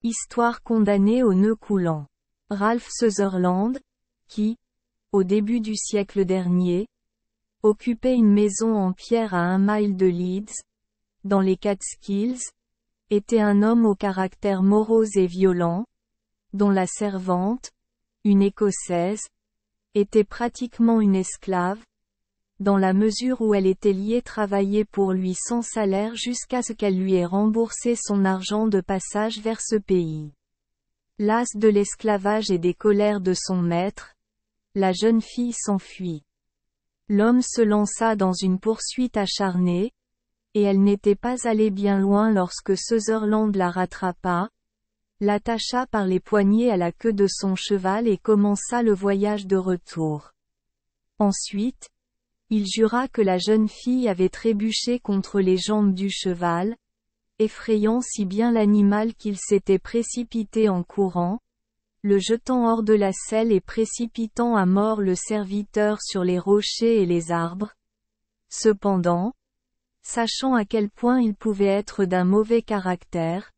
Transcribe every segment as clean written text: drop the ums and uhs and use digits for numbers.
Histoire condamnée au nœud coulant. Ralph Sutherland, qui, au début du siècle dernier, occupait une maison en pierre à 1 mile de Leeds, dans les Catskills, était un homme au caractère morose et violent, dont la servante, une Écossaise, était pratiquement une esclave, dans la mesure où elle était liée travailler pour lui sans salaire jusqu'à ce qu'elle lui ait remboursé son argent de passage vers ce pays. Lasse de l'esclavage et des colères de son maître, la jeune fille s'enfuit. L'homme se lança dans une poursuite acharnée, et elle n'était pas allée bien loin lorsque Sutherland la rattrapa, l'attacha par les poignets à la queue de son cheval et commença le voyage de retour. Ensuite, il jura que la jeune fille avait trébuché contre les jambes du cheval, effrayant si bien l'animal qu'il s'était précipité en courant, le jetant hors de la selle et précipitant à mort le serviteur sur les rochers et les arbres. Cependant, sachant à quel point il pouvait être d'un mauvais caractère,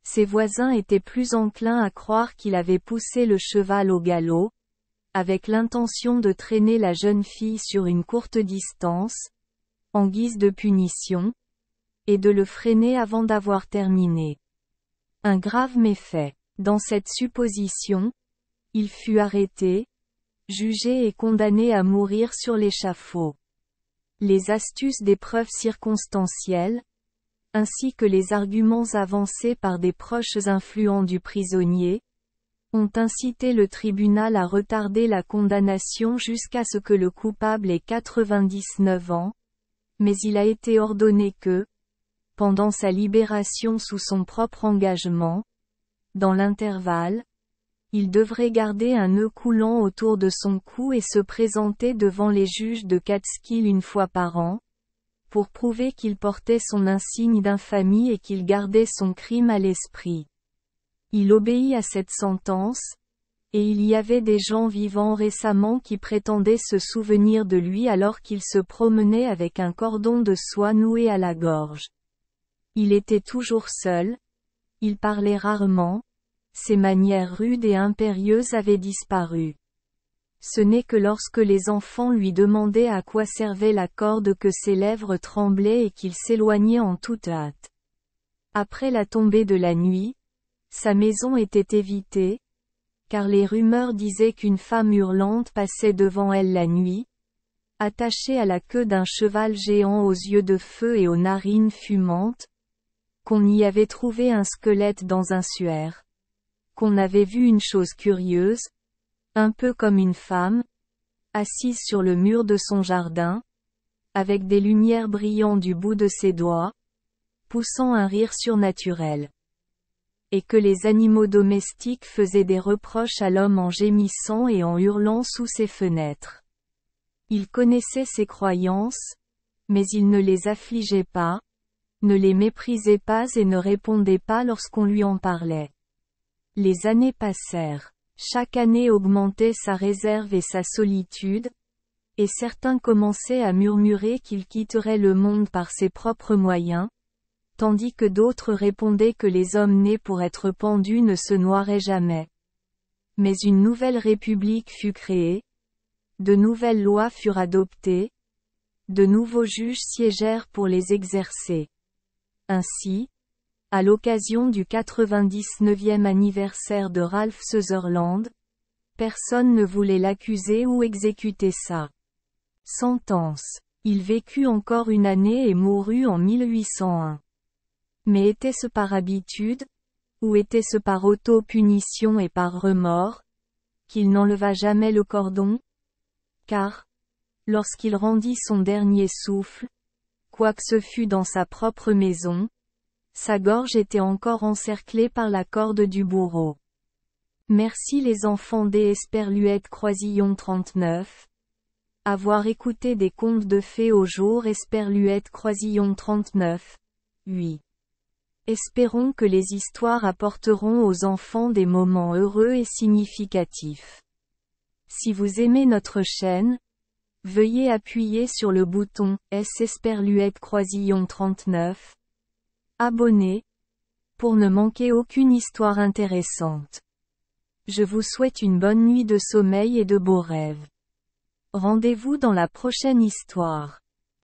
ses voisins étaient plus enclins à croire qu'il avait poussé le cheval au galop, avec l'intention de traîner la jeune fille sur une courte distance, en guise de punition, et de le freiner avant d'avoir terminé. Un grave méfait. Dans cette supposition, il fut arrêté, jugé et condamné à mourir sur l'échafaud. Les astuces des preuves circonstancielles, ainsi que les arguments avancés par des proches influents du prisonnier, ont incité le tribunal à retarder la condamnation jusqu'à ce que le coupable ait 99 ans, mais il a été ordonné que, pendant sa libération sous son propre engagement, dans l'intervalle, il devrait garder un nœud coulant autour de son cou et se présenter devant les juges de Catskill une fois par an, pour prouver qu'il portait son insigne d'infamie et qu'il gardait son crime à l'esprit. Il obéit à cette sentence, et il y avait des gens vivants récemment qui prétendaient se souvenir de lui alors qu'il se promenait avec un cordon de soie noué à la gorge. Il était toujours seul, il parlait rarement, ses manières rudes et impérieuses avaient disparu. Ce n'est que lorsque les enfants lui demandaient à quoi servait la corde que ses lèvres tremblaient et qu'il s'éloignait en toute hâte. Après la tombée de la nuit, sa maison était évitée, car les rumeurs disaient qu'une femme hurlante passait devant elle la nuit, attachée à la queue d'un cheval géant aux yeux de feu et aux narines fumantes, qu'on y avait trouvé un squelette dans un suaire, qu'on avait vu une chose curieuse, un peu comme une femme, assise sur le mur de son jardin, avec des lumières brillant du bout de ses doigts, poussant un rire surnaturel. Et que les animaux domestiques faisaient des reproches à l'homme en gémissant et en hurlant sous ses fenêtres. Il connaissait ses croyances, mais il ne les affligeait pas, ne les méprisait pas et ne répondait pas lorsqu'on lui en parlait. Les années passèrent. Chaque année augmentait sa réserve et sa solitude, et certains commençaient à murmurer qu'il quitterait le monde par ses propres moyens, tandis que d'autres répondaient que les hommes nés pour être pendus ne se noieraient jamais. Mais une nouvelle république fut créée, de nouvelles lois furent adoptées, de nouveaux juges siégèrent pour les exercer. Ainsi, à l'occasion du 99e anniversaire de Ralph Sutherland, personne ne voulait l'accuser ou exécuter sa sentence. Il vécut encore une année et mourut en 1801. Mais était-ce par habitude, ou était-ce par auto-punition et par remords, qu'il n'enleva jamais le cordon? Car, lorsqu'il rendit son dernier souffle, quoique ce fût dans sa propre maison, sa gorge était encore encerclée par la corde du bourreau. Merci les enfants des Esperluette Croisillon 39. Avoir écouté des contes de fées au jour Esperluette Croisillon 39. 8. Espérons que les histoires apporteront aux enfants des moments heureux et significatifs. Si vous aimez notre chaîne, veuillez appuyer sur le bouton S Esperluette Croisillon 39. Abonner, pour ne manquer aucune histoire intéressante. Je vous souhaite une bonne nuit de sommeil et de beaux rêves. Rendez-vous dans la prochaine histoire.